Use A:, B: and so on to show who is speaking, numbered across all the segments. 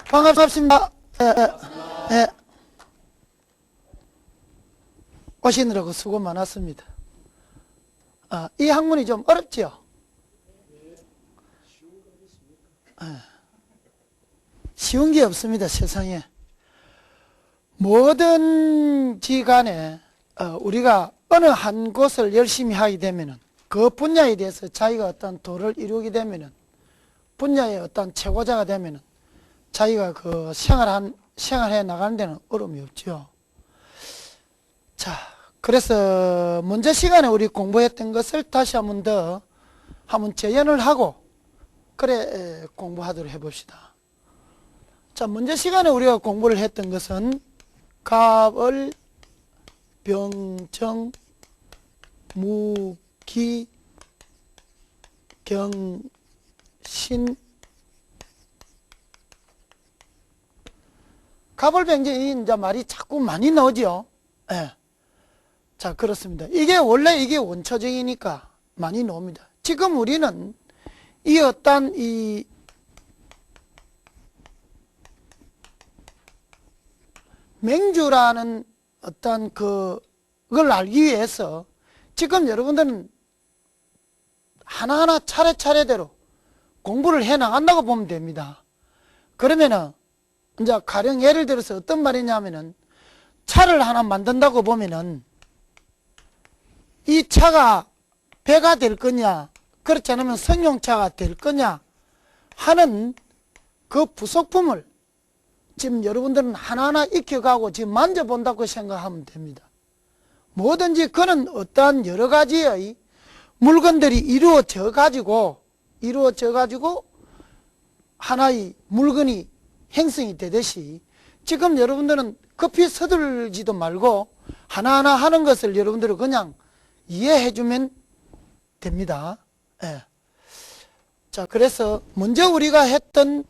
A: 반갑습니다. 예. 오시느라고 수고 많았습니다. 이 학문이 좀 어렵지요? 쉬운 게 없습니다, 세상에. 뭐든지 간에 우리가 어느 한 곳을 열심히 하게 되면은 그 분야에 대해서 자기가 어떤 도를 이루게 되면은 분야의 어떤 최고자가 되면은 자기가 그 생활해 나가는 데는 어려움이 없죠. 자, 그래서 먼저 시간에 우리 공부했던 것을 다시 한번 재연을 하고 그래 공부하도록 해봅시다. 자, 먼저 시간에 우리가 공부를 했던 것은 갑을 병정 무기 경신 갑을병정이 이제 말이 자꾸 많이 나오죠. 예. 자, 그렇습니다. 원래 이게 원초적이니까 많이 나옵니다. 지금 우리는 이 어떤 맹주라는 어떤 그걸 알기 위해서 지금 여러분들은 하나하나 차례차례대로 공부를 해 나간다고 보면 됩니다. 그러면은 이제 가령 예를 들어서 어떤 말이냐면은 차를 하나 만든다고 보면은 이 차가 배가 될 거냐 그렇지 않으면 승용차가 될 거냐 하는 그 부속품을 지금 여러분들은 하나하나 익혀가고 지금 만져본다고 생각하면 됩니다. 뭐든지 그는 어떠한 여러 가지의 물건들이 이루어져 가지고 하나의 물건이 형성이 되듯이 지금 여러분들은 급히 서둘지도 말고 하나하나 하는 것을 여러분들은 그냥 이해해 주면 됩니다. 예. 자, 그래서 먼저 우리가 했던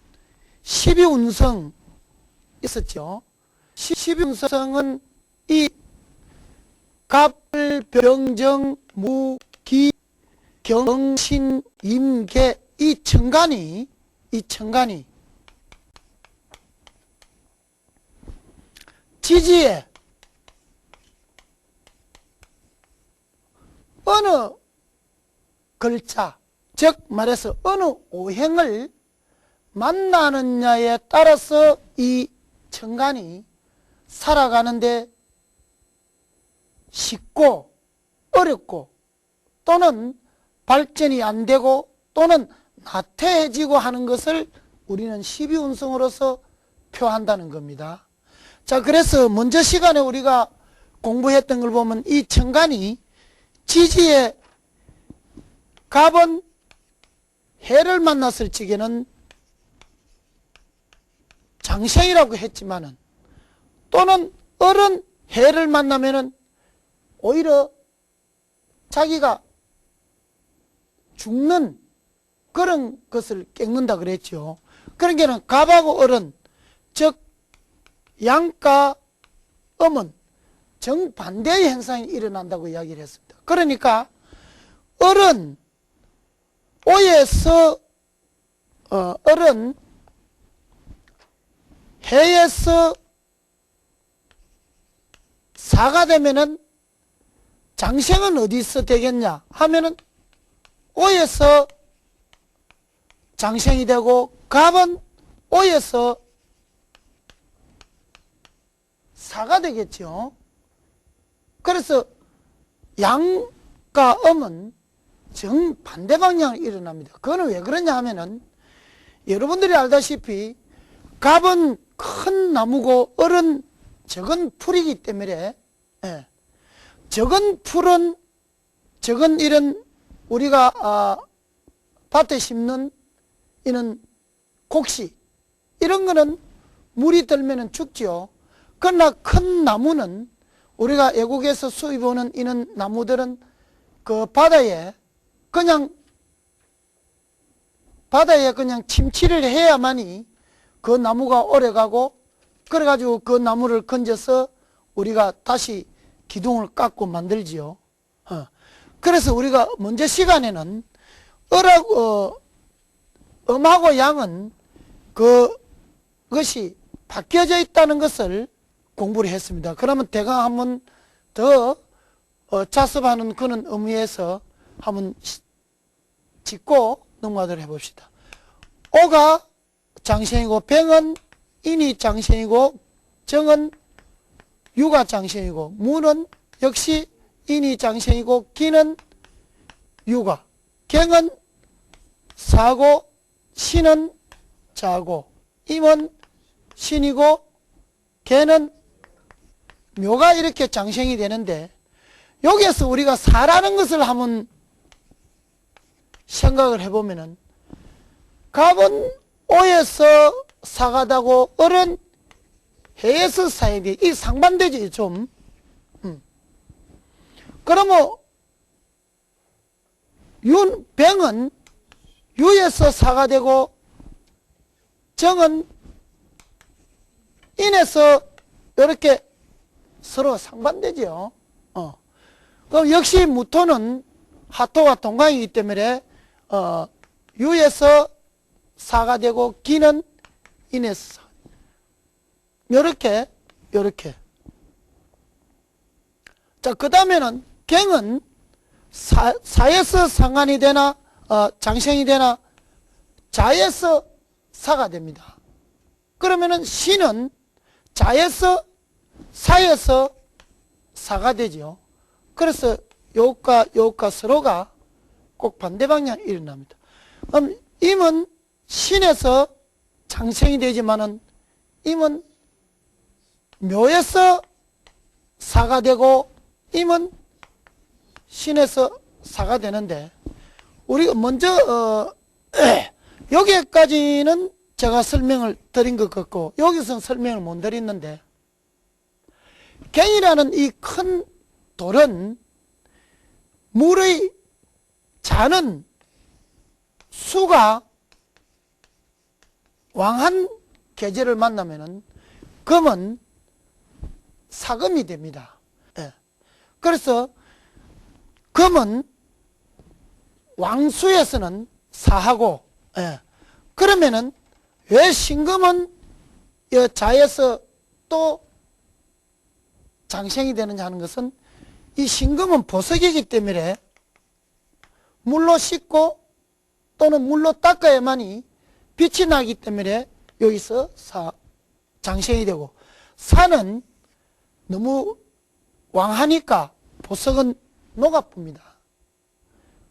A: 12운성 있었죠. 12운성은 이 갑을 병정 무기 경신 임계 이 천간이 지지에 어느 글자, 즉 말해서 어느 오행을 만나느냐에 따라서 이 천간이 살아가는데 쉽고 어렵고 또는 발전이 안 되고 또는 나태해지고 하는 것을 우리는 12운성으로서 표한다는 겁니다. 자, 그래서 먼저 시간에 우리가 공부했던 걸 보면 이 천간이 지지에 갑은 해를 만났을 적에는 장생이라고 했지만은 또는 을은 해를 만나면은 오히려 자기가 죽는 그런 것을 꺾는다 그랬죠. 그러니까 갑하고 을은 즉 양과 음은 정반대의 현상이 일어난다고 이야기를 했습니다. 그러니까 을은 을은 해에서 사가 되면은 장생은 어디서 되겠냐 하면은 오에서 장생이 되고 갑은 오에서 사가 되겠죠. 그래서 양과 음은 정반대 방향으로 일어납니다. 그거는 왜 그러냐 하면은 여러분들이 알다시피 갑은 큰 나무고 을은 적은 풀이기 때문에 적은 풀은 적은 이런 우리가 밭에 심는 이런 곡식 이런 거는 물이 들면은 죽죠. 그러나 큰 나무는 우리가 외국에서 수입하는 이런 나무들은 그 바다에 그냥 침치를 해야만이 그 나무가 오래가고 그래가지고 그 나무를 건져서 우리가 다시 기둥을 깎고 만들지요. 그래서 우리가 먼저 시간에는 음하고 양은 그 것이 바뀌어져 있다는 것을 공부를 했습니다. 그러면 대강 한번 더 자습하는 그런 의미에서 한번 짚고 넘어가도록 해봅시다. 오가 장생이고 병은 인이 장생이고 정은 유가 장생이고 무는 역시 인이 장생이고 기는 유가 경은 사고 신은 자고 임은 신이고 개는 묘가 이렇게 장생이 되는데 여기에서 우리가 사라는 것을 한번 생각을 해보면은 갑은 오에서 사가다고 을은 해에서 사야 돼. 이 상반되지 좀. 그러면 병은 유에서 사가 되고 정은 인에서 이렇게 서로 상반되죠. 그럼 역시 무토는 하토와 동강이기 때문에 유에서 사가 되고 기는 인에서 요렇게 자, 그 다음에는 경은 사에서 상관이 되나 장생이 되나 자에서 사가 됩니다. 그러면은 신은 자에서 사에서 사가 되죠. 그래서 요것과 서로가 꼭 반대 방향 일어납니다. 그럼 임은 신에서 장생이 되지만은 임은 묘에서 사가 되고 임은 신에서 사가 되는데 우리가 먼저 여기까지는 제가 설명을 드린 것 같고 여기서는 설명을 못 드렸는데 갱이라는 이 큰 돌은 물의 자는 수가 왕한 계절을 만나면은 금은 사금이 됩니다. 예. 그래서 금은 왕수에서는 사하고, 예. 그러면은 왜 신금은 자에서 또 장생이 되느냐 하는 것은 이 신금은 보석이기 때문에 물로 씻고 또는 물로 닦아야만이 빛이 나기 때문에 여기서 장생이 되고 산은 너무 왕하니까 보석은 녹아쁩니다.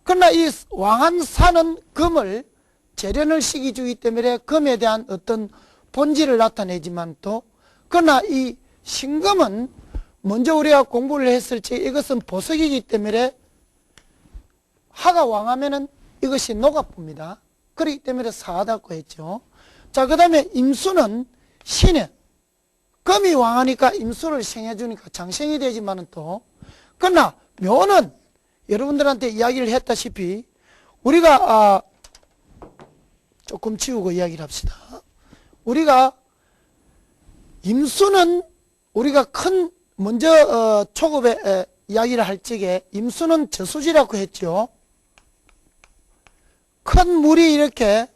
A: 그러나 이 왕한 산은 금을 재련을 시켜주기 때문에 금에 대한 어떤 본질을 나타내지만 또 그러나 이 신금은 먼저 우리가 공부를 했을 때 이것은 보석이기 때문에 하가 왕하면은 이것이 녹아쁩니다. 그렇기 때문에 사하다고 했죠. 자, 그 다음에 임수는 신에 금이 왕하니까 임수를 생해주니까 장생이 되지만은 또 그러나 묘는 여러분들한테 이야기를 했다시피 우리가 조금 지우고 이야기를 합시다. 우리가 임수는 우리가 큰 먼저 초급에 이야기를 할 적에 임수는 저수지라고 했죠. 큰 물이 이렇게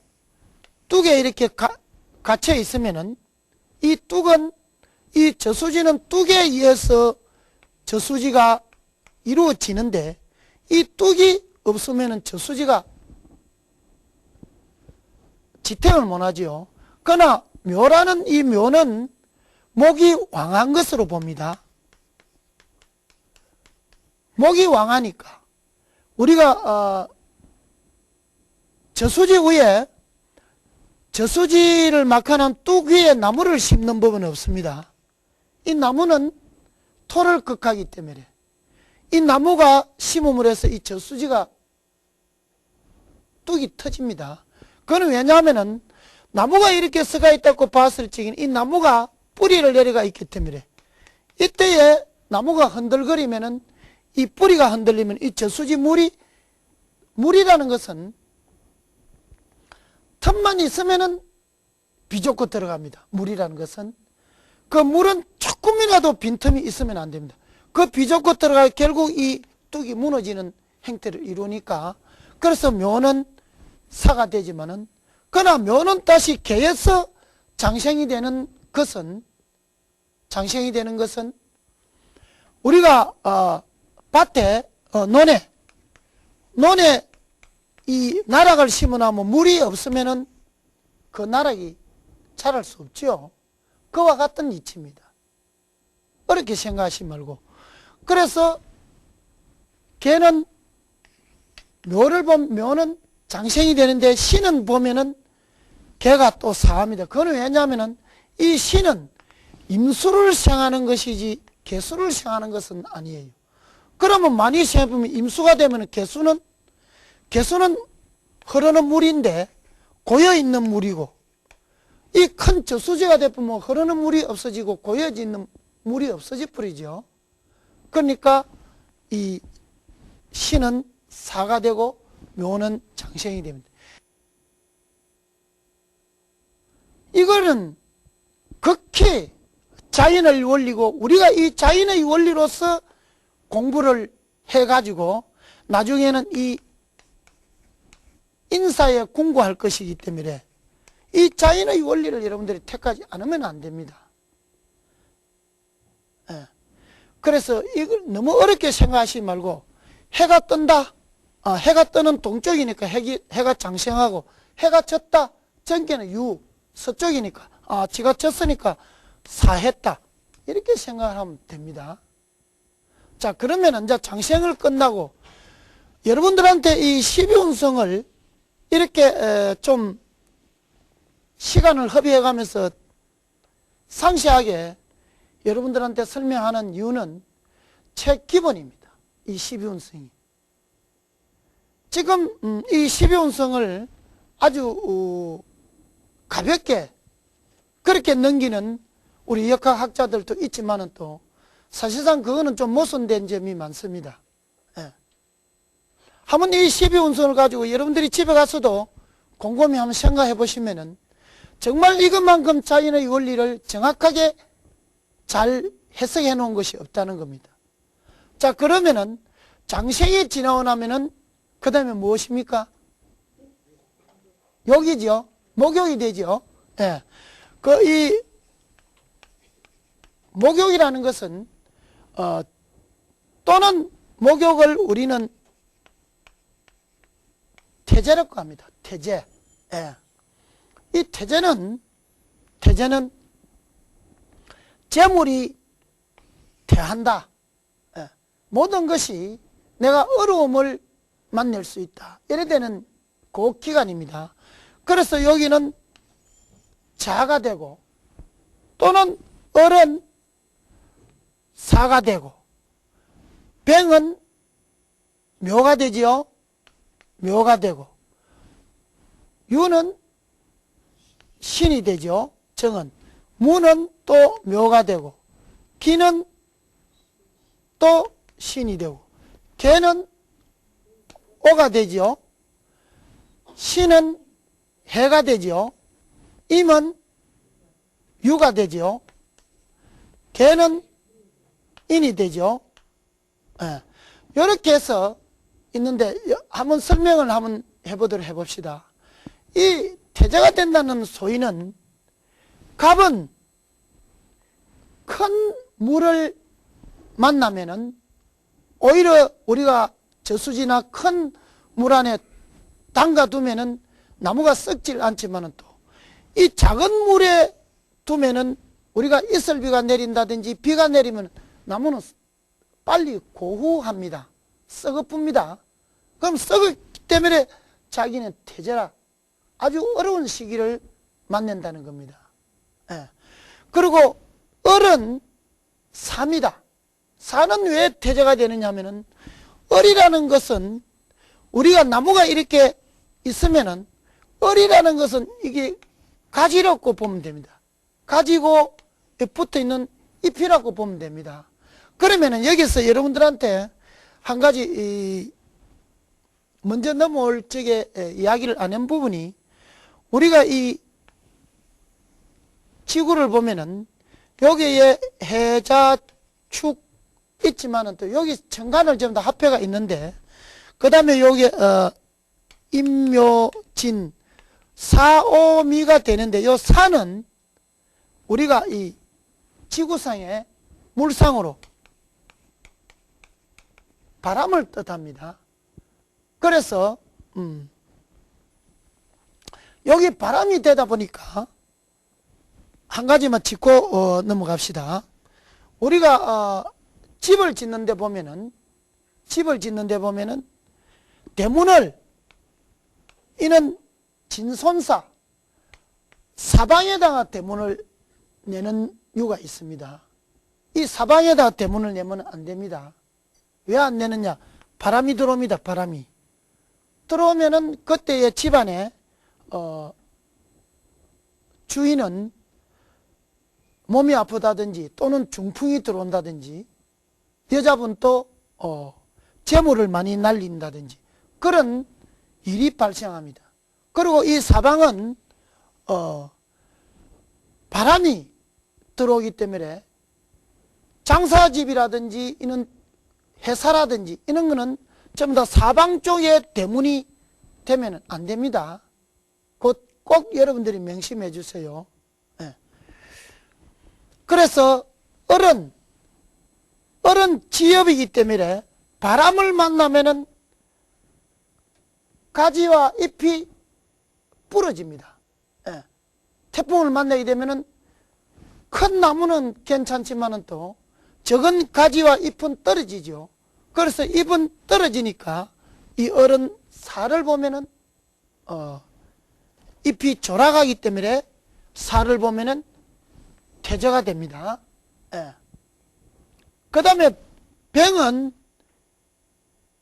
A: 뚝에 이렇게 갇혀 있으면은 이 뚝은 이 저수지는 뚝에 의해서 저수지가 이루어지는데 이 뚝이 없으면은 저수지가 지탱을 못하지요. 그러나 묘라는 이 묘는 목이 왕한 것으로 봅니다. 목이 왕하니까 우리가 저수지 위에 저수지를 막하는 뚝 위에 나무를 심는 법은 없습니다. 이 나무는 토를 극하기 때문에 이 나무가 심음을 해서 이 저수지가 뚝이 터집니다. 그건 왜냐하면은 나무가 이렇게 서가 있다고 봤을 적에는 이 나무가 뿌리를 내려가 있기 때문에 이때에 나무가 흔들거리면은 이 뿌리가 흔들리면 이 저수지 물이라는 것은 틈만 있으면은 비좁고 들어갑니다. 물이라는 것은 그 물은 조금이라도 빈틈이 있으면 안 됩니다. 그 비좁고 들어가 결국 이 뚝이 무너지는 행태를 이루니까 그래서 묘는 사가 되지만은 그러나 묘는 다시 개에서 장생이 되는 것은 우리가 밭에 논에 이 나락을 심어놓으면 물이 없으면은 그 나락이 자랄 수 없죠. 그와 같은 이치입니다. 어렵게 생각하지 말고. 그래서 개는 묘를 보면 묘는 장생이 되는데 신은 보면은 개가 또 사합니다. 그거는 왜냐하면은 이 신은 임수를 생하는 것이지 개수를 생하는 것은 아니에요. 그러면 많이 생각해보면 임수가 되면 개수는 흐르는 물인데 고여있는 물이고, 이 큰 저수지가 되면 흐르는 물이 없어지고 고여있는 물이 없어져 버리죠. 그러니까 이 신은 사가 되고 묘는 장생이 됩니다. 이거는 극히 자연의 원리고, 우리가 이 자연의 원리로서 공부를 해가지고 나중에는 이 인사에 궁구할 것이기 때문에 이 자연의 원리를 여러분들이 택하지 않으면 안 됩니다. 예. 그래서 이걸 너무 어렵게 생각하지 말고, 해가 뜬다. 해가 뜨는 동쪽이니까 해가 장생하고, 해가 졌다. 전개는 서쪽이니까, 지가 졌으니까 사했다. 이렇게 생각하면 됩니다. 자, 그러면 이제 장생을 끝나고 여러분들한테 이 12운성을 이렇게 좀 시간을 허비해 가면서 상세하게 여러분들한테 설명하는 이유는 책 기본입니다. 이 12운성이. 지금 이 12운성을 아주 가볍게 그렇게 넘기는 우리 역학학자들도 있지만은 또 사실상 그거는 좀 모순된 점이 많습니다. 예. 한번 이 12운성을 가지고 여러분들이 집에 가서도 곰곰이 한번 생각해 보시면은 정말 이것만큼 자연의 원리를 정확하게 잘 해석해 놓은 것이 없다는 겁니다. 자, 그러면은 장생이 지나고 나면은 그 다음에 무엇입니까? 욕이죠. 목욕이 되죠. 예. 이 목욕이라는 것은 또는 목욕을 우리는 태제라고 합니다. 태제. 예. 이 태제는 재물이 태한다. 예. 모든 것이 내가 어려움을 만날 수 있다. 이래 되는 그 기간입니다. 그래서 여기는 자가 되고, 또는 을은 사가 되고, 병은 묘가 되지요. 묘가 되고, 유는 신이 되죠. 정은. 무는 또 묘가 되고, 기는 또 신이 되고, 개는 오가 되죠. 신은 해가 되죠. 임은 유가 되죠. 개는 인이 되죠. 예. 이렇게 해서 있는데 한번 설명을 한번 해보도록 해봅시다. 이 태제가 된다는 소위는, 갑은 큰 물을 만나면은 오히려 우리가 저수지나 큰 물 안에 담가두면은 나무가 썩질 않지만은 또 이 작은 물에 두면은 우리가 이슬비가 내린다든지 비가 내리면 나무는 빨리 고후합니다. 썩어뿝니다. 그럼 썩었기 때문에 자기는 태제라 아주 어려운 시기를 만난다는 겁니다. 예. 그리고 을은 사입니다. 사는 왜 태제가 되느냐 하면은, 을이라는 것은 우리가 나무가 이렇게 있으면은 을이라는 것은 이게 가지라고 보면 됩니다. 가지고 붙어 있는 잎이라고 보면 됩니다. 그러면은 여기서 여러분들한테 한 가지 먼저 넘어올 적에 이야기를 안 한 부분이, 우리가 이 지구를 보면은 여기에 해자 축 있지만은 또 여기 천간을 전부 다 합해가 있는데, 그 다음에 여기 임묘진 사오미가 되는데, 요 사는 우리가 이 지구상의 물상으로 바람을 뜻합니다. 그래서 여기 바람이 되다 보니까 한 가지만 짚고 넘어갑시다. 우리가 집을 짓는데 보면은 대문을 이는 진손사 사방에다가 대문을 내는 이유가 있습니다. 이 사방에다가 대문을 내면 안 됩니다. 왜 안 내느냐? 바람이 들어옵니다. 바람이 들어오면은 그때의 집안에 주인은 몸이 아프다든지 또는 중풍이 들어온다든지 여자분 또 재물을 많이 날린다든지 그런 일이 발생합니다. 그리고 이 사방은 바람이 들어오기 때문에 장사집이라든지 이런 회사라든지 이런 거는 전부 다 사방 쪽에 대문이 되면 안 됩니다. 꼭 여러분들이 명심해 주세요. 네. 그래서 어른 지엽이기 때문에 바람을 만나면은 가지와 잎이 부러집니다. 예. 태풍을 만나게 되면은 큰 나무는 괜찮지만은 또 적은 가지와 잎은 떨어지죠. 그래서 잎은 떨어지니까 이 어른 살을 보면은 잎이 졸아가기 때문에 살을 보면은 태저가 됩니다. 예. 그 다음에 병은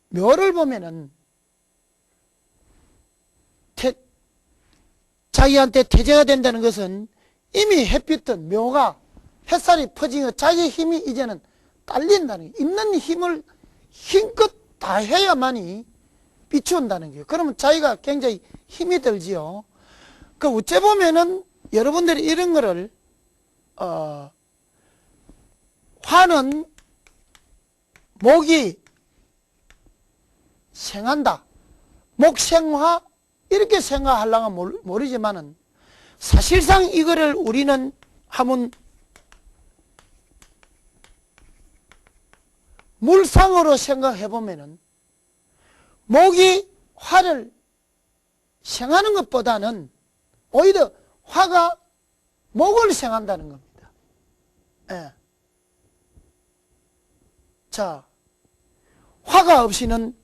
A: 묘를 보면은 자기한테 태제가 된다는 것은 이미 햇빛은 묘가 햇살이 퍼지고 자기 힘이 이제는 딸린다는 거예요. 있는 힘을 힘껏 다 해야만이 비추온다는 거예요. 그러면 자기가 굉장히 힘이 들지요. 그 어째 보면은 여러분들이 이런 거를 화는 목이 생한다. 목생화 이렇게 생각하려면 모르지만은 사실상 이거를 우리는 한번 물상으로 생각해 보면은 목이 화를 생하는 것보다는 오히려 화가 목을 생한다는 겁니다. 예. 자, 화가 없이는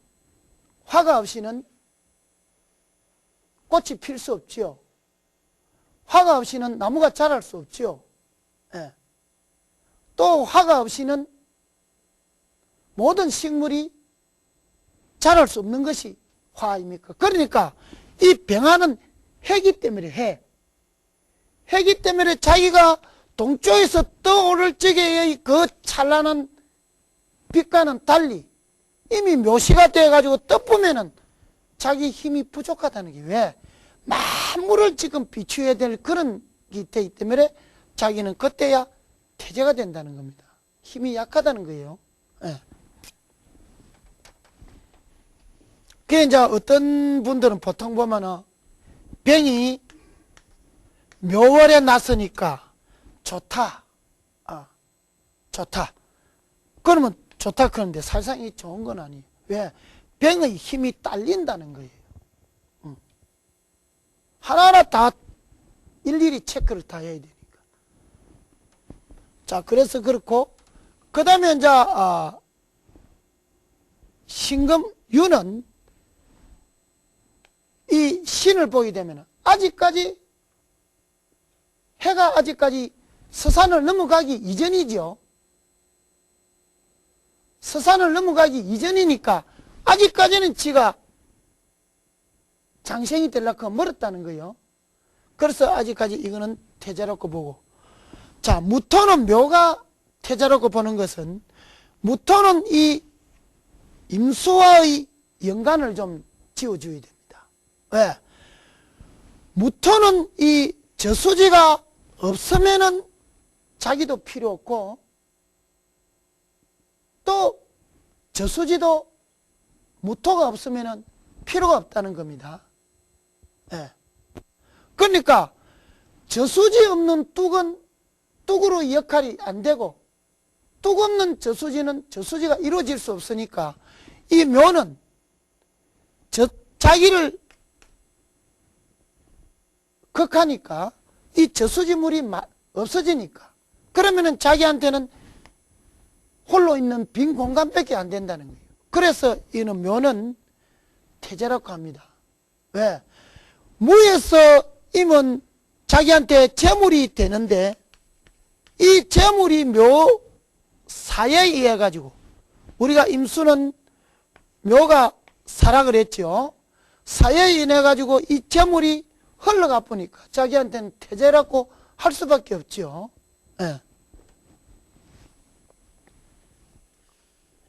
A: 꽃이 필 수 없지요. 화가 없이는 나무가 자랄 수 없지요. 예. 또 화가 없이는 모든 식물이 자랄 수 없는 것이 화입니까? 그러니까 이 병화는 해기 때문에 해기 때문에 자기가 동쪽에서 떠오를 적의 그 찬란한 빛과는 달리 이미 묘시가 돼가지고 떠보면은 자기 힘이 부족하다는 게 왜? 만물을 지금 비추어야 될 그런 게 되기 때문에 자기는 그때야 태제가 된다는 겁니다. 힘이 약하다는 거예요. 예. 그게 이제 어떤 분들은 보통 보면은 병이 묘월에 났으니까 좋다. 좋다. 그러면 좋다 그러는데 사실상 이 좋은 건 아니에요. 왜? 병의 힘이 딸린다는 거예요. 하나하나 다 일일이 체크를 다 해야 되니까. 자, 그래서 그렇고, 그 다음에 이제, 신금유는 이 신을 보게 되면 아직까지 해가 아직까지 서산을 넘어가기 이전이죠. 서산을 넘어가기 이전이니까 아직까지는 지가 장생이 되려고 멀었다는 거예요. 그래서 아직까지 이거는 태자라고 보고. 자, 무토는 묘가 태자라고 보는 것은 무토는 이 임수와의 연관을 좀 지어줘야 됩니다. 왜? 무토는 이 저수지가 없으면은 자기도 필요 없고 또 저수지도 무토가 없으면은 필요가 없다는 겁니다. 예. 그러니까 저수지 없는 뚝은 뚝으로 역할이 안 되고 뚝 없는 저수지는 저수지가 이루어질 수 없으니까 이 묘는 자기를 극하니까 이 저수지물이 없어지니까 그러면은 자기한테는 홀로 있는 빈 공간밖에 안 된다는 거예요. 그래서 이는 묘는 태재라고 합니다. 왜? 무에서 임은 자기한테 재물이 되는데 이 재물이 묘 사에 의해 가지고 우리가 임수는 묘가 사라 그랬죠. 사에 인해 가지고 이 재물이 흘러가 보니까 자기한테는 태재라고 할 수밖에 없죠. 예.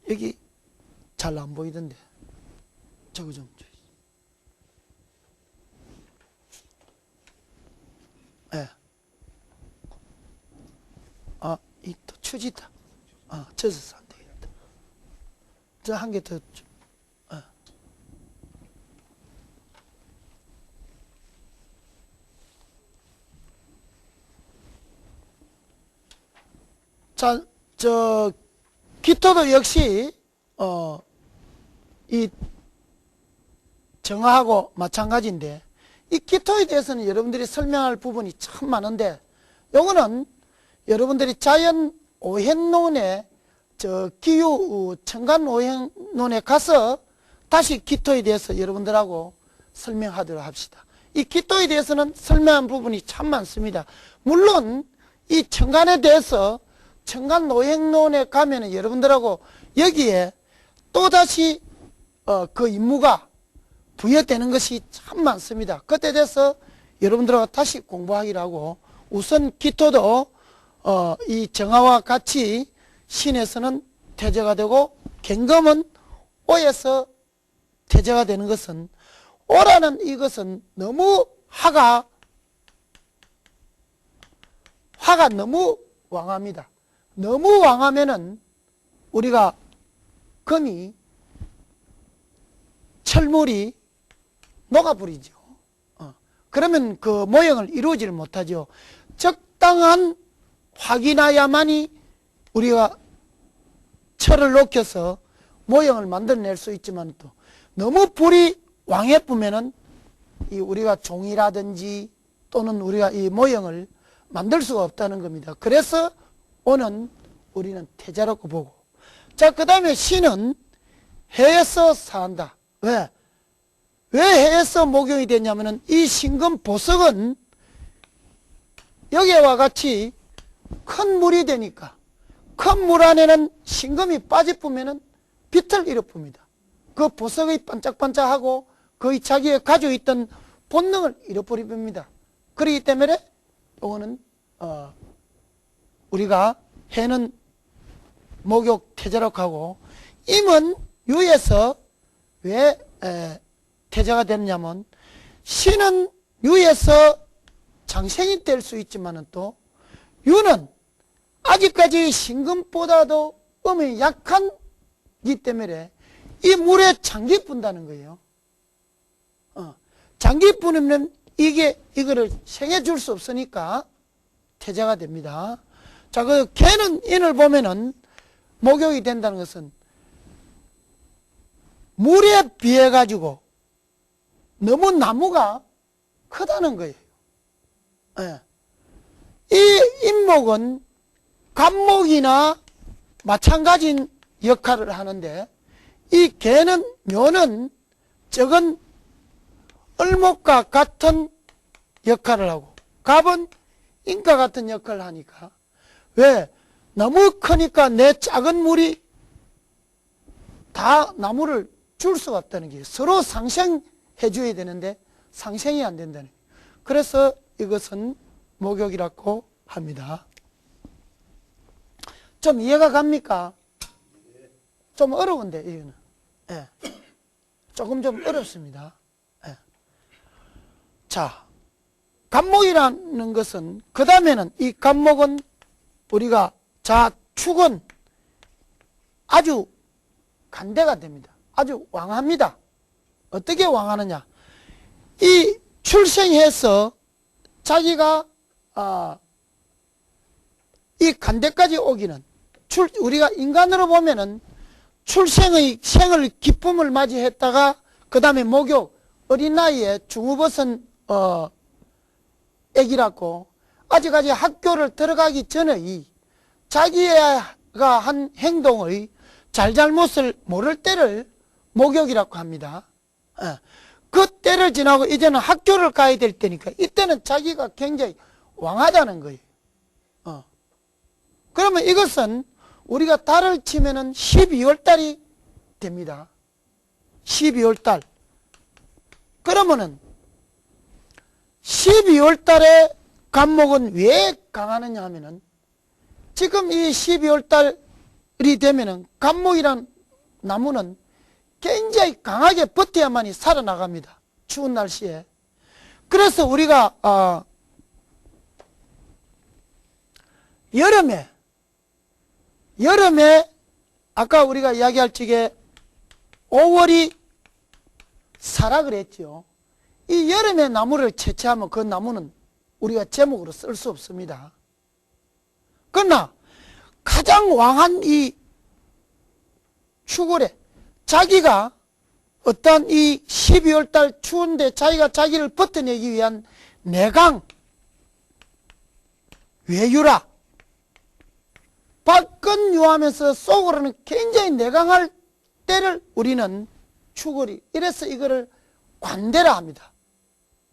A: 여기 잘 안 보이던데 저거 좀 예. 아, 이 또 추지다. 아, 젖어서 안 되겠다. 저 한 개 더. 예. 자, 기토도 역시 이 정화하고 마찬가지인데 이 기토에 대해서는 여러분들이 설명할 부분이 참 많은데 요거는 여러분들이 자연 오행론에 기후 청간 오행론에 가서 다시 기토에 대해서 여러분들하고 설명하도록 합시다. 이 기토에 대해서는 설명한 부분이 참 많습니다. 물론 이 청간에 대해서 청간 오행론에 가면은 여러분들하고 여기에 또다시 그 임무가 부여되는 것이 참 많습니다. 그때 돼서 여러분들하고 다시 공부하기로 하고 우선 기토도 이 정화와 같이 신에서는 태재가 되고 경금은 오에서 태재가 되는 것은 오라는 이것은 너무 화가 너무 왕합니다. 너무 왕하면은 우리가 금이 철물이 녹아버리죠. 그러면 그 모형을 이루어지를 못하죠. 적당한 화기 나야만이 우리가 철을 녹여서 모형을 만들어낼 수 있지만 또 너무 불이 왕해쁘면은 이 우리가 종이라든지 또는 우리가 이 모형을 만들 수가 없다는 겁니다. 그래서 오는 우리는 태자라고 보고 자, 그 다음에 신은 해에서 사한다. 왜 해에서 목용이 되냐면은 이 신금 보석은 여기와 같이 큰 물이 되니까 큰 물 안에는 신금이 빠져보면은 빛을 잃어봅니다. 그 보석이 반짝반짝하고 거의 자기가 가지고 있던 본능을 잃어버립니다. 그렇기 때문에 이거는 우리가 해는 목욕 태자라고 하고 임은 유에서 왜 태자가 됐냐면 신은 유에서 장생이 될 수 있지만 또 유는 아직까지 신금보다도 음이 약한기 때문에 이 물에 장기 분다는 거예요. 장기 분으면 이거를 생해 줄 수 없으니까 태자가 됩니다. 자, 그 개는 인을 보면은 목욕이 된다는 것은 물에 비해 가지고 너무 나무가 크다는 거예요. 예. 이 인목은 간목이나 마찬가지인 역할을 하는데 이 개는 묘는 적은 을목과 같은 역할을 하고 갑은 인과 같은 역할을 하니까 왜? 너무 크니까 내 작은 물이 다 나무를 줄 수가 없다는 게 서로 상생해 줘야 되는데 상생이 안 된다는 거예요. 그래서 이것은 목욕이라고 합니다. 좀 이해가 갑니까? 좀 어려운데 이거는 예. 조금 좀 어렵습니다. 예. 자, 간목이라는 것은 그 다음에는 이 간목은 우리가 축은 아주 간대가 됩니다. 아주 왕합니다. 어떻게 왕하느냐? 이 출생해서 자기가 이 간대까지 오기는 우리가 인간으로 보면은 생을 기쁨을 맞이했다가 그 다음에 목욕, 어린 나이에 중후벗은 애기라고 아직까지 학교를 들어가기 전의 자기가 한 행동의 잘잘못을 모를 때를 목욕이라고 합니다. 그 때를 지나고 이제는 학교를 가야 될 때니까 이때는 자기가 굉장히 왕하다는 거예요. 그러면 이것은 우리가 달을 치면은 12월 달이 됩니다. 12월 달. 그러면은 12월 달에 간목은 왜 강하느냐 하면은 지금 이 12월 달이 되면은 간목이란 나무는 굉장히 강하게 버텨야만이 살아나갑니다. 추운 날씨에. 그래서 우리가 여름에 아까 우리가 이야기할 적에 5월이 사라 그랬죠. 이 여름에 나무를 채취하면 그 나무는 우리가 제목으로 쓸 수 없습니다. 그러나 가장 왕한 이 추골에 자기가 어떤 이 12월 달 추운데 자기가 자기를 버텨내기 위한 내강, 외유라, 박근유하면서 속으로는 굉장히 내강할 때를 우리는 추골이, 이래서 이거를 관대라 합니다.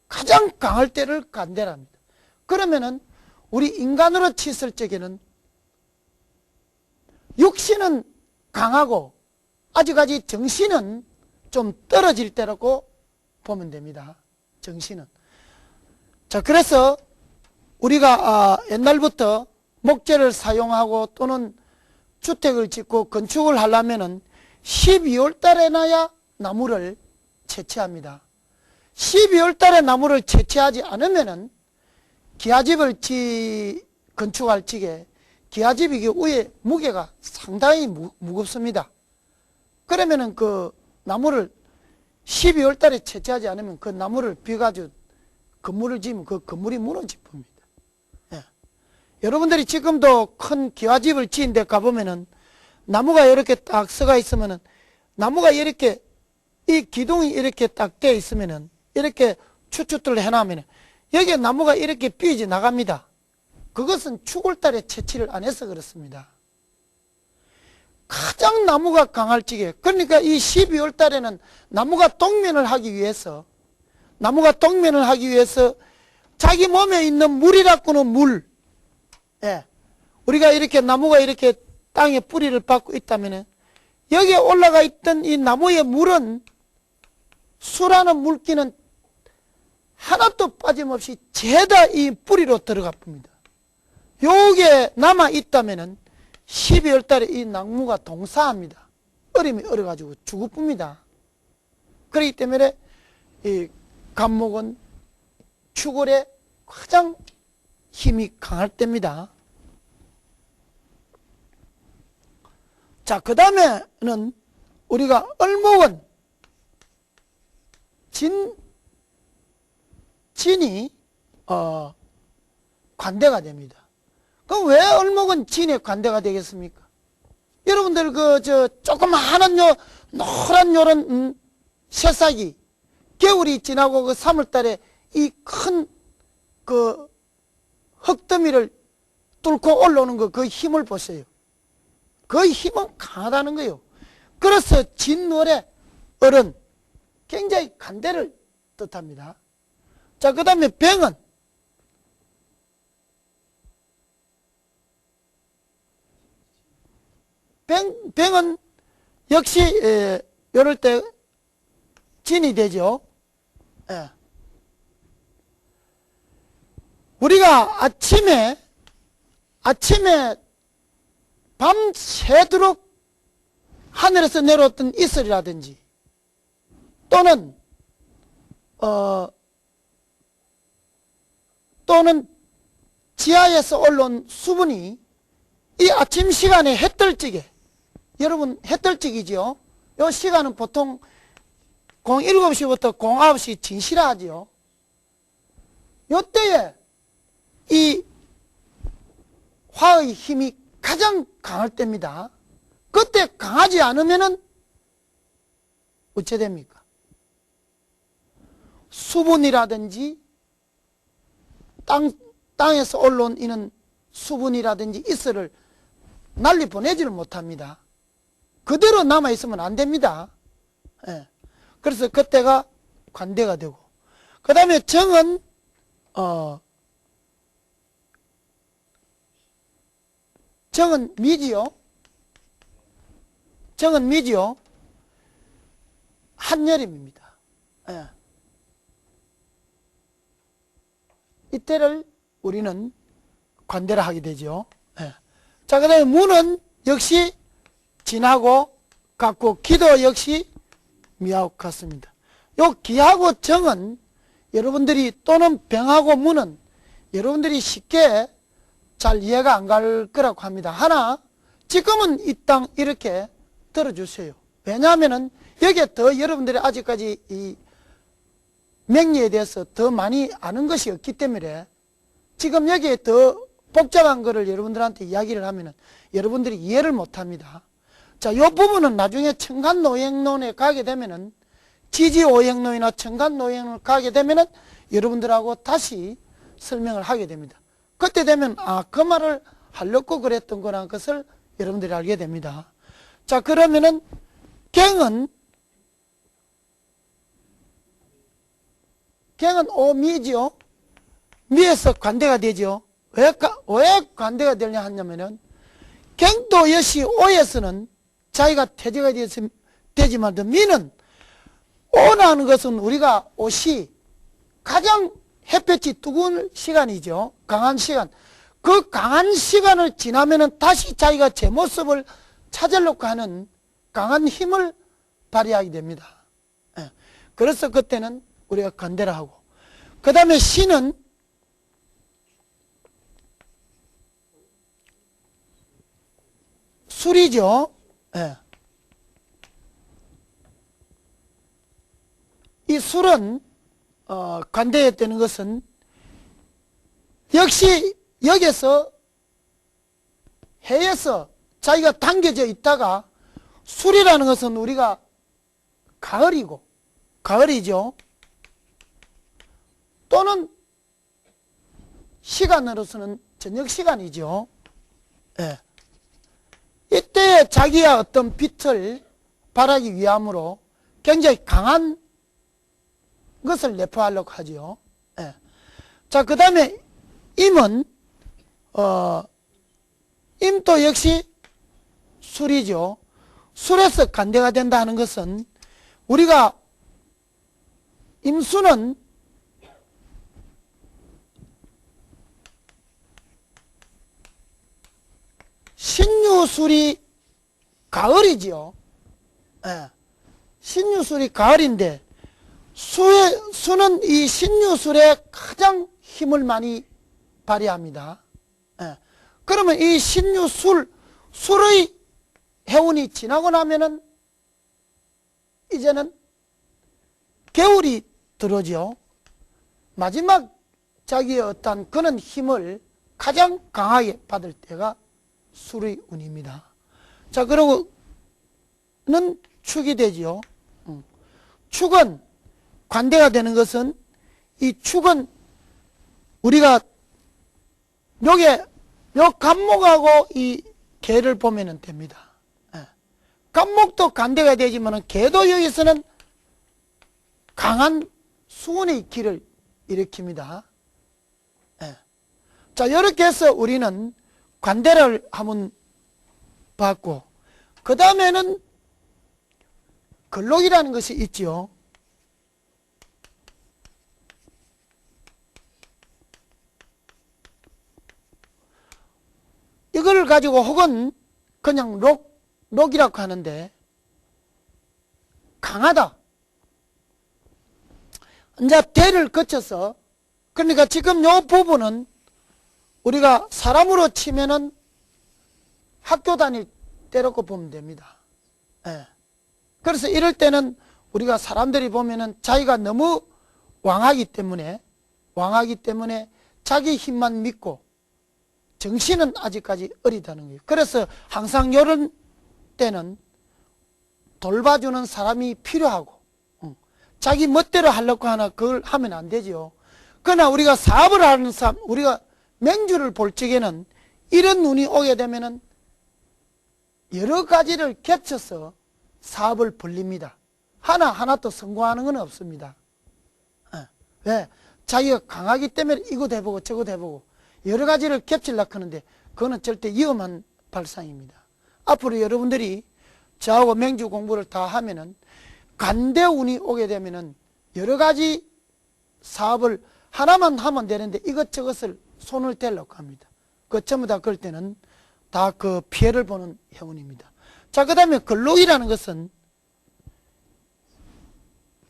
A: 가장 강할 때를 관대라 합니다. 그러면은 우리 인간으로 치실 적에는 육신은 강하고 아직까지 정신은 좀 떨어질 때라고 보면 됩니다. 정신은. 자, 그래서 우리가 옛날부터 목재를 사용하고 또는 주택을 짓고 건축을 하려면은 12월 달에 나야 나무를 채취합니다. 12월 달에 나무를 채취하지 않으면은 기와집을 건축할 적에 기와집이 위에 무게가 상당히 무겁습니다. 그러면은 그 나무를 12월 달에 채취하지 않으면 그 나무를 비가지고 건물을 지으면 그 건물이 무너질 겁니다. 예. 여러분들이 지금도 큰 기와집을 지은 데 가보면은 나무가 이렇게 딱 서가 있으면은 나무가 이렇게 이 기둥이 이렇게 딱 돼 있으면은 이렇게 추추들 해놓으면은 여기에 나무가 이렇게 삐지 나갑니다. 그것은 추골달에 채취를 안 해서 그렇습니다. 가장 나무가 강할 적에, 그러니까 이 12월 달에는 나무가 동면을 하기 위해서 자기 몸에 있는 물이라고는 물, 예. 우리가 이렇게 나무가 이렇게 땅에 뿌리를 받고 있다면 여기에 올라가 있던 이 나무의 물은, 수라는 물기는 하나도 빠짐없이 죄다 이 뿌리로 들어가 봅니다. 요게 남아 있다면은 12월 달에 이 나무가 동사합니다. 얼음이 얼어가지고 죽어봅니다. 그렇기 때문에 이 간목은 추골에 가장 힘이 강할 때입니다. 자, 그 다음에는 우리가 얼목은 진이 관대가 됩니다. 그럼 왜 얼목은 진의 관대가 되겠습니까? 여러분들 조그마한 노란 요런 새싹이 겨울이 지나고 그 3월달에 이 큰 흙더미를 뚫고 올라오는 그 힘을 보세요. 그 힘은 강하다는 거예요. 그래서 진월의 얼은 굉장히 관대를 뜻합니다. 자, 그 다음에 병은 역시 이럴 때 진이 되죠. 예. 우리가 아침에 밤새도록 하늘에서 내려왔던 이슬이라든지 또는 지하에서 올라온 수분이 이 아침 시간에 해떨지게, 여러분 해떨지기죠. 이 시간은 보통 07시부터 09시 진시라 하지요. 요때에 이 화의 힘이 가장 강할 때입니다. 그때 강하지 않으면은 어째 됩니까? 수분이라든지 땅에서 올라온 이는 수분이라든지 이슬을 날리 보내지를 못합니다. 그대로 남아있으면 안 됩니다. 예. 그래서 그때가 관대가 되고, 그 다음에 정은 정은 미지요. 정은 미지요. 한여름입니다. 예. 이때를 우리는 관대라 하게 되죠. 예. 자, 그 다음에 무는 역시 진하고 같고, 기도 역시 미하고 같습니다. 요 기하고 정은 여러분들이, 또는 병하고 무는 여러분들이 쉽게 잘 이해가 안 갈 거라고 합니다. 하나, 지금은 이 땅 이렇게 들어주세요. 왜냐하면은 여기에 더 여러분들이 아직까지 이 명리에 대해서 더 많이 아는 것이 없기 때문에 지금 여기에 더 복잡한 거를 여러분들한테 이야기를 하면은 여러분들이 이해를 못 합니다. 자, 이 부분은 나중에 청간노행론에 가게 되면은, 지지오행론이나 청간노행론을 가게 되면은 여러분들하고 다시 설명을 하게 됩니다. 그때 되면 그 말을 하려고 그랬던 거라는 것을 여러분들이 알게 됩니다. 자, 그러면은 갱은 오미지요. 미에서 관대가 되죠. 왜 관대가 되냐 하냐면은, 갱도 역시 오에서는 자기가 태제가 되지만 미는, 오라는 것은 우리가 옷이 가장 햇볕이 뜨거운 시간이죠. 강한 시간. 그 강한 시간을 지나면은 다시 자기가 제 모습을 찾으려고 하는 강한 힘을 발휘하게 됩니다. 예. 그래서 그때는 우리가 관대라 하고, 그 다음에 신은 술이죠. 예. 이 술은 관대했다는 것은 역시 여기서 해에서 자기가 당겨져 있다가, 술이라는 것은 우리가 가을이죠. 또는 시간으로서는 저녁 시간이죠. 예. 이때 자기의 어떤 빛을 발하기 위함으로 굉장히 강한 것을 내포하려고 하죠. 예. 자, 그 다음에 임은 임도 역시 술이죠. 술에서 관대가 된다 하는 것은, 우리가 임수는 신유술이 가을이지요. 예. 신유술이 가을인데, 수는 이 신유술에 가장 힘을 많이 발휘합니다. 예. 그러면 이 술의 해운이 지나고 나면은 이제는 겨울이 들어오죠. 마지막 자기의 어떤 그런 힘을 가장 강하게 받을 때가 술의 운입니다. 자, 그러고는 축이 되지요. 축은 관대가 되는 것은, 이 축은 우리가 요 간목하고 이 개를 보면은 됩니다. 예. 간목도 관대가 되지만은 개도 여기서는 강한 수운의 기를 일으킵니다. 예. 자, 이렇게 해서 우리는 관대를 한번 봤고, 그 다음에는 근록이라는 것이 있죠. 이걸 가지고 혹은 그냥 록이라고 하는데, 강하다. 이제 대를 거쳐서, 그러니까 지금 요 부분은 우리가 사람으로 치면은 학교 다닐 때라고 보면 됩니다. 예. 그래서 이럴 때는 우리가 사람들이 보면은 자기가 너무 왕하기 때문에 자기 힘만 믿고 정신은 아직까지 어리다는 거예요. 그래서 항상 이런 때는 돌봐주는 사람이 필요하고, 자기 멋대로 하려고 하나 그걸 하면 안 되죠. 그러나 우리가 사업을 하는 사람, 우리가 맹주를 볼 적에는 이런 눈이 오게 되면은 여러 가지를 겹쳐서 사업을 벌립니다. 하나하나 또 성공하는 건 없습니다. 왜? 자기가 강하기 때문에 이것도 해보고 저것도 해보고 여러 가지를 겹치려고 하는데 그거는 절대 위험한 발상입니다. 앞으로 여러분들이 저하고 맹주 공부를 다 하면은 간대운이 오게 되면은 여러 가지 사업을 하나만 하면 되는데 이것저것을 손을 대려고 합니다. 그 전부 다 그럴 때는 다 그 피해를 보는 행운입니다. 자, 그 다음에 근록이라는 것은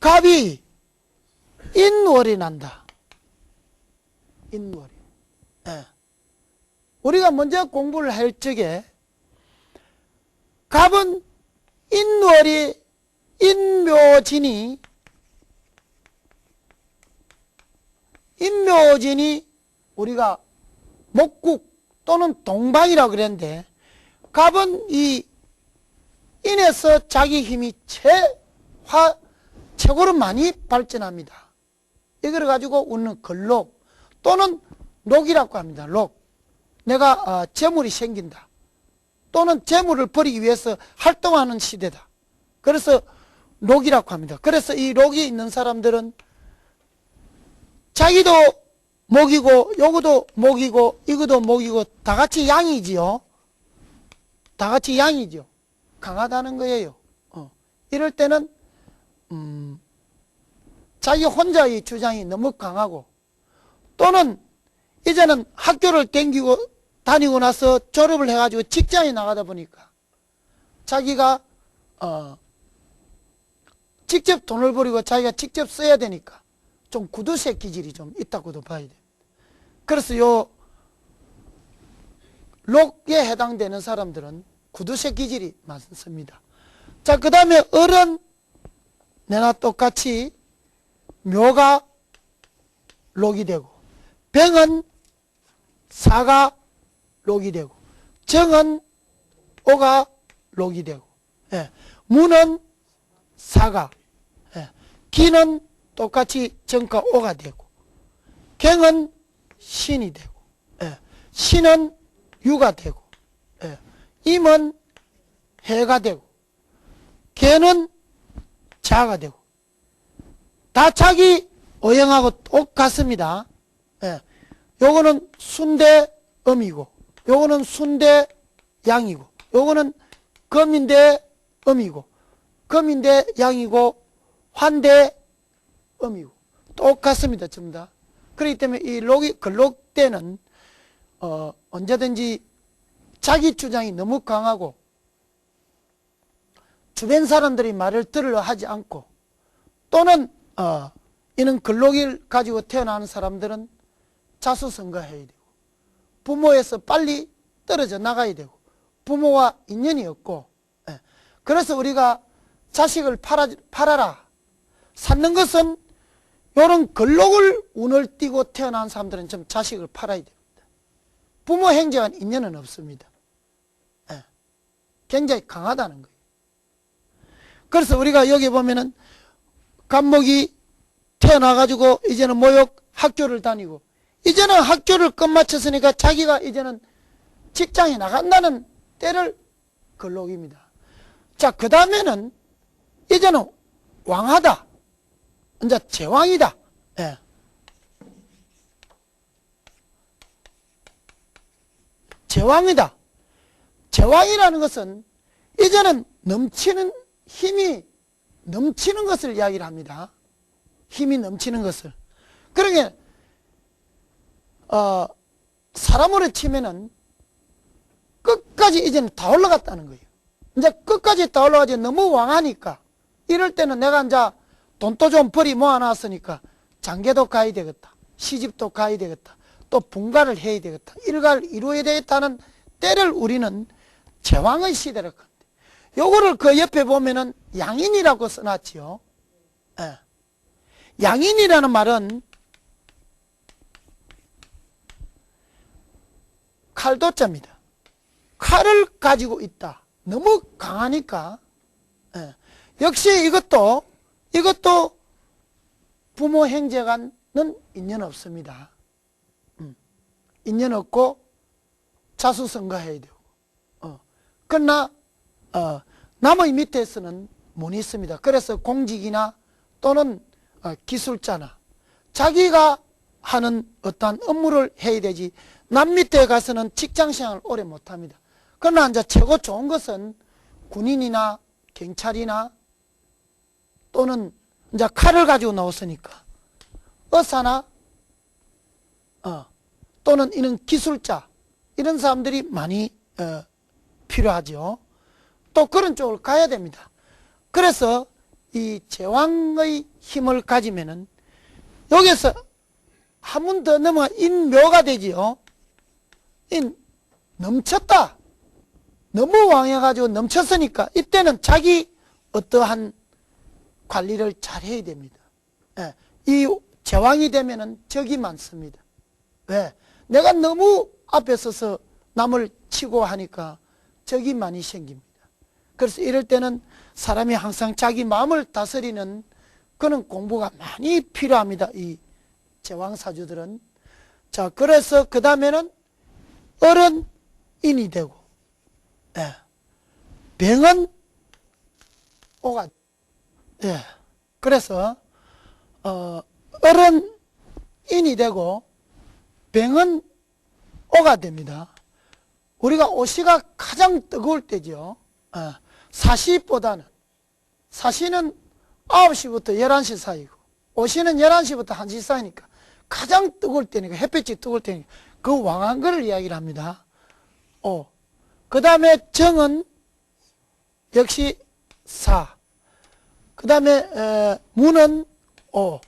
A: 갑이 인월이 난다. 인월이. 예. 우리가 먼저 공부를 할 적에 갑은 인월이 인묘진이 우리가 목국 또는 동방이라고 그랬는데 갑은 이 인에서 자기 힘이 최고로 많이 발전합니다. 이걸 가지고 우리는 근록 또는 녹이라고 합니다. 녹. 내가 재물이 생긴다. 또는 재물을 벌이기 위해서 활동하는 시대다. 그래서 녹이라고 합니다. 그래서 이 녹이 있는 사람들은 자기도 목이고 요거도 목이고 이거도 목이고 다 같이 양이지요. 다 같이 양이죠. 강하다는 거예요. 이럴 때는 자기 혼자의 주장이 너무 강하고 또는 이제는 학교를 다니고 나서 졸업을 해가지고 직장에 나가다 보니까 자기가 직접 돈을 벌이고 자기가 직접 써야 되니까 좀 구두쇠 기질이 좀 있다고도 봐야 돼요. 그래서 요 록에 해당되는 사람들은 구두쇠 기질이 많습니다. 자, 그 다음에 을은 내나 똑같이 묘가 록이 되고 병은 사가 록이 되고 정은 오가 록이 되고 무는 사가 기는 똑같이 정과 오가 되고 경은 신이 되고 신은 유가 되고 임은 해가 되고 개는 자가 되고 다 자기 어영하고 똑같습니다. 요거는 순대 음이고 요거는 순대 양이고 요거는 금인데 음이고 금인데 양이고 환대 음이고 똑같습니다. 전부 다. 그렇기 때문에 이 근록 때는 언제든지 자기 주장이 너무 강하고 주변 사람들이 말을 들으려 하지 않고 또는 이는 근록을 가지고 태어나는 사람들은 자수성가해야 되고 부모에서 빨리 떨어져 나가야 되고 부모와 인연이 없고 그래서 우리가 자식을 팔아라. 샀는 것은 이런 근록을 운을 띄고 태어난 사람들은 좀 자식을 팔아야 됩니다. 부모 형제와 인연은 없습니다. 굉장히 강하다는 거예요. 그래서 우리가 여기 보면은 갑목이 태어나가지고 이제는 모욕 학교를 다니고 이제는 학교를 끝마쳤으니까 자기가 이제는 직장에 나간다는 때를 근록입니다. 자, 그 다음에는 이제는 왕하다. 이제 제왕이다. 제왕이다. 제왕이라는 것은 이제는 넘치는 힘이 넘치는 것을 이야기를 합니다. 힘이 넘치는 것을. 그러게 사람으로 치면은 끝까지 이제는 다 올라갔다는 거예요. 이제 끝까지 다 올라가지 너무 왕하니까 이럴 때는 내가 이제 돈도 좀 벌이 모아놨으니까 장계도 가야 되겠다. 시집도 가야 되겠다. 또 분가를 해야 되겠다. 일가를 이루어야 되겠다는 때를 우리는 제왕의 시대를 건데 요거를 그 옆에 보면은 양인이라고 써놨지요. 양인이라는 말은 칼도자입니다. 칼을 가지고 있다. 너무 강하니까. 예. 역시 이것도 부모 형제 간은 인연 없습니다. 인연 없고 자수성가해야 되고. 그러나 남의 밑에서는 문이 있습니다. 그래서 공직이나 또는 기술자나 자기가 하는 어떠한 업무를 해야 되지 남 밑에 가서는 직장생활을 오래 못합니다. 그러나 이제 최고 좋은 것은 군인이나 경찰이나 또는 이제 칼을 가지고 나왔으니까 의사나 또는 이런 기술자 이런 사람들이 많이 필요하죠. 또 그런 쪽을 가야 됩니다. 그래서 이 제왕의 힘을 가지면은 여기서 한 번 더 넘어가 인묘가 되지요. 넘쳤다. 너무 왕해가지고 넘쳤으니까 이때는 자기 어떠한 관리를 잘 해야 됩니다. 예, 이 제왕이 되면은 적이 많습니다. 왜? 내가 너무 앞에 서서 남을 치고 하니까 적이 많이 생깁니다. 그래서 이럴 때는 사람이 항상 자기 마음을 다스리는 그런 공부가 많이 필요합니다. 이 제왕사주들은. 자, 그래서 그 다음에는 어른인이 되고, 예. 병은 오가, 예. 그래서, 어른인이 되고, 병은 오가 됩니다. 우리가 오시가 가장 뜨거울 때죠. 사시보다는, 사시는 9시부터 11시 사이고, 오시는 11시부터 1시 사이니까 가장 뜨거울 때니까, 햇빛이 뜨거울 때니까 그 왕한 거를 이야기를 합니다. 그 다음에 정은 역시 사. 그 다음에 무는 오.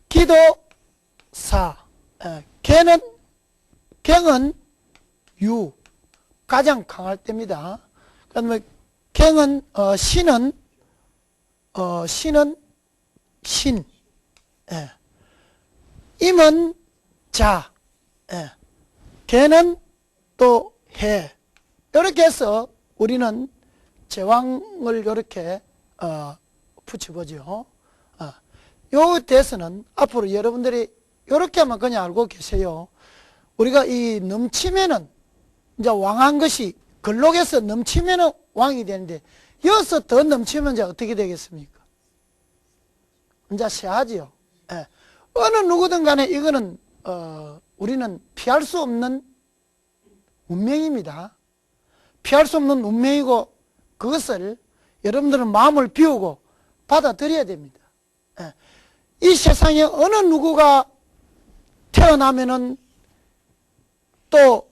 A: 기도 사. 경은 유. 가장 강할 때입니다. 그 다음에 경은 신은 신. 임은 자. 개는 또 해. 이렇게 해서 우리는 제왕을 이렇게 붙여보죠. 요 대해서는 앞으로 여러분들이 이렇게만 그냥 알고 계세요. 우리가 이 넘치면은 이제 왕한 것이 근록에서 넘치면은 왕이 되는데 여기서 더 넘치면 이제 어떻게 되겠습니까? 이제 세하지요. 어느 누구든 간에 이거는 우리는 피할 수 없는 운명입니다. 피할 수 없는 운명이고 그것을 여러분들은 마음을 비우고 받아들여야 됩니다. 이 세상에 어느 누구가 태어나면은 또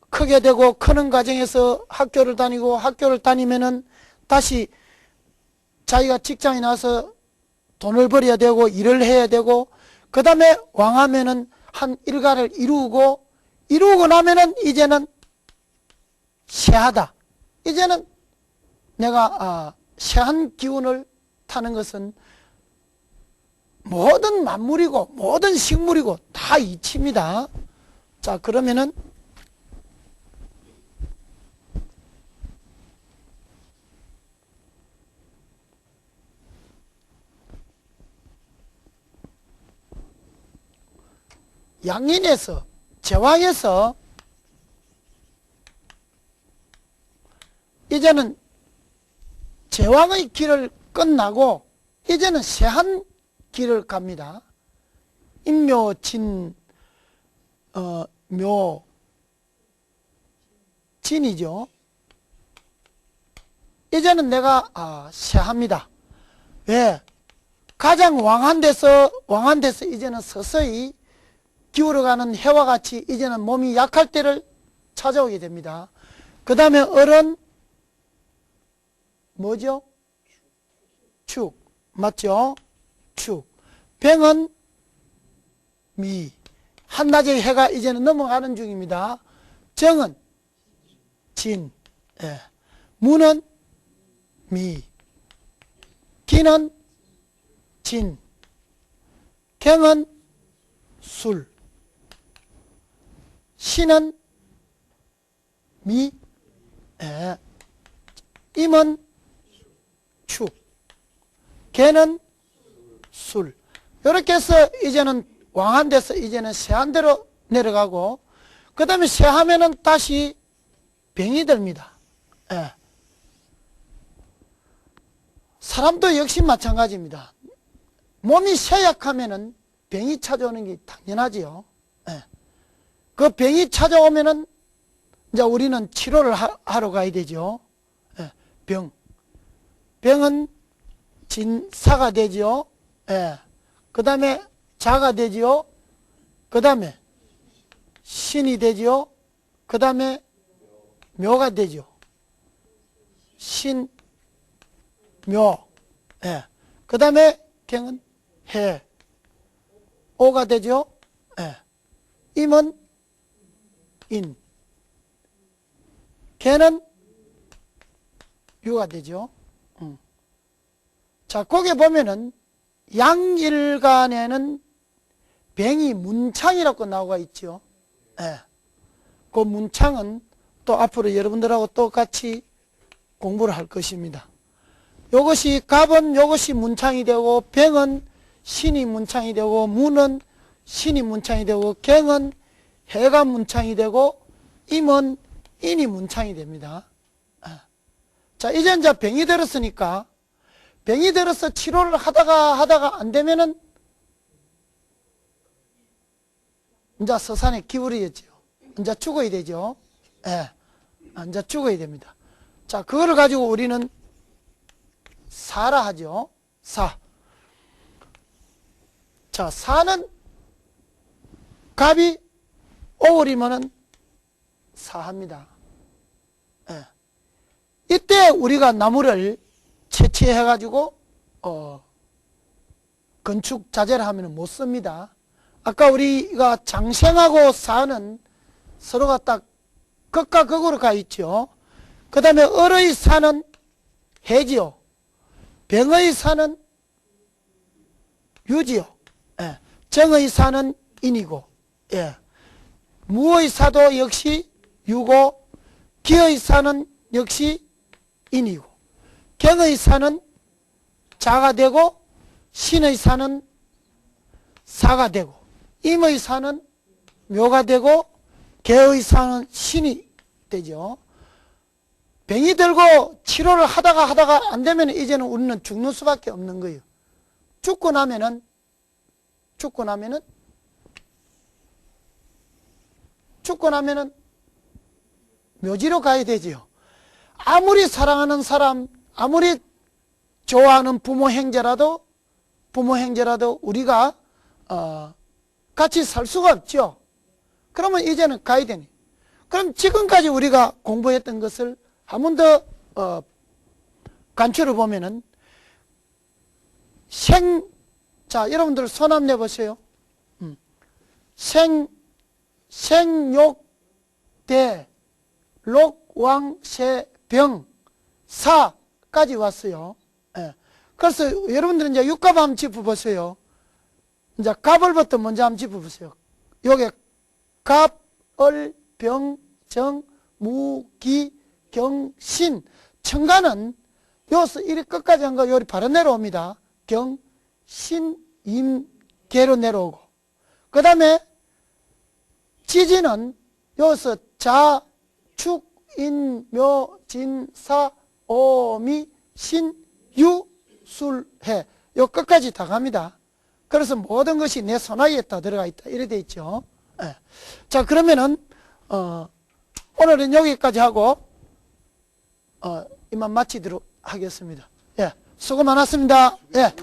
A: 크게 되고 크는 과정에서 학교를 다니고 학교를 다니면은 다시 자기가 직장에 나서 돈을 벌어야 되고 일을 해야 되고 그 다음에 왕하면은 한 일가를 이루고 나면은 이제는 쇠하다. 이제는 내가 쇠한 기운을 타는 것은 모든 만물이고 모든 식물이고 다 이치입니다. 자, 그러면은 양인에서 제왕에서 이제는 제왕의 길을 끝나고 이제는 세한 길을 갑니다. 인묘진 진이죠. 이제는 내가 세합니다. 왜? 가장 왕한 데서 이제는 서서히 기울어가는 해와 같이 이제는 몸이 약할 때를 찾아오게 됩니다. 그 다음에 어른 뭐죠? 축 맞죠? 축. 병은 미. 한낮의 해가 이제는 넘어가는 중입니다. 정은 진. 무는 미. 기는 진. 경은 술. 신은 미, 예. 임은 축, 개는 술. 이렇게 해서 이제는 왕한데서 이제는 세한대로 내려가고, 그 다음에 세하면은 다시 병이 됩니다. 예. 사람도 역시 마찬가지입니다. 몸이 쇠약하면은 병이 찾아오는 게 당연하지요. 예. 그 병이 찾아오면은 이제 우리는 치료를 하러 가야 되죠. 예. 병은 진사가 되죠. 예. 그 다음에 자가 되지요. 그 다음에 신이 되지요. 그 다음에 묘가 되죠. 신, 묘. 예. 그 다음에 경은 해. 오가 되죠. 예. 임은 인. 개는 유가 되죠. 자, 거기에 보면은 양일간에는 병이 문창이라고 나오가 있죠. 예. 그 문창은 또 앞으로 여러분들하고 똑같이 공부를 할 것입니다. 요것이 갑은 요것이 문창이 되고, 병은 신이 문창이 되고, 무는 신이 문창이 되고, 경은 해가 문창이 되고, 임은 인이 문창이 됩니다. 자, 이제 병이 들었으니까, 병이 들어서 치료를 하다가 안 되면은 이제 서산에 기울이겠죠. 이제 죽어야 되죠. 예. 이제 죽어야 됩니다. 자, 그거를 가지고 우리는 사라 하죠. 사. 자, 사는 갑이 오월이면은 사합니다. 예. 이때 우리가 나무를 채취해가지고, 건축 자재를 하면 못 씁니다. 아까 우리가 장생하고 사는 서로가 딱 극과 극으로 가 있죠. 그 다음에 을의 사는 해지요. 병의 사는 유지요. 예. 정의 사는 인이고, 예. 무의 사도 역시 유고, 기의 사는 역시 인이고, 경의 사는 자가 되고, 신의 사는 사가 되고, 임의 사는 묘가 되고, 개의 사는 신이 되죠. 병이 들고 치료를 하다가 안 되면 이제는 우리는 죽는 수밖에 없는 거예요. 죽고 나면은 묘지로 가야 되지요. 아무리 사랑하는 사람, 아무리 좋아하는 부모 형제라도 우리가 같이 살 수가 없죠. 그러면 이제는 가야 되니. 그럼 지금까지 우리가 공부했던 것을 한 번 더 간추려 보면은 자, 여러분들 손 한번 내보세요. 생욕대 록왕세병 사까지 왔어요. 예. 그래서 여러분들은 이제 육갑 한번 짚어보세요. 이제 갑을부터 먼저 한번 짚어보세요. 요게 갑, 을, 병, 정, 무, 기, 경, 신. 천간은 여기서 이리 끝까지 한 거 요리 바로 내려옵니다. 경, 신, 임, 개로 내려오고. 그 다음에 지지는 여기서 자, 축, 인, 묘, 진, 사, 오, 미, 신, 유, 술, 해. 요 끝까지 다 갑니다. 그래서 모든 것이 내 손아귀에 다 들어가 있다. 이래 돼 있죠. 예. 자, 그러면은, 오늘은 여기까지 하고, 이만 마치도록 하겠습니다. 예. 수고 많았습니다. 예.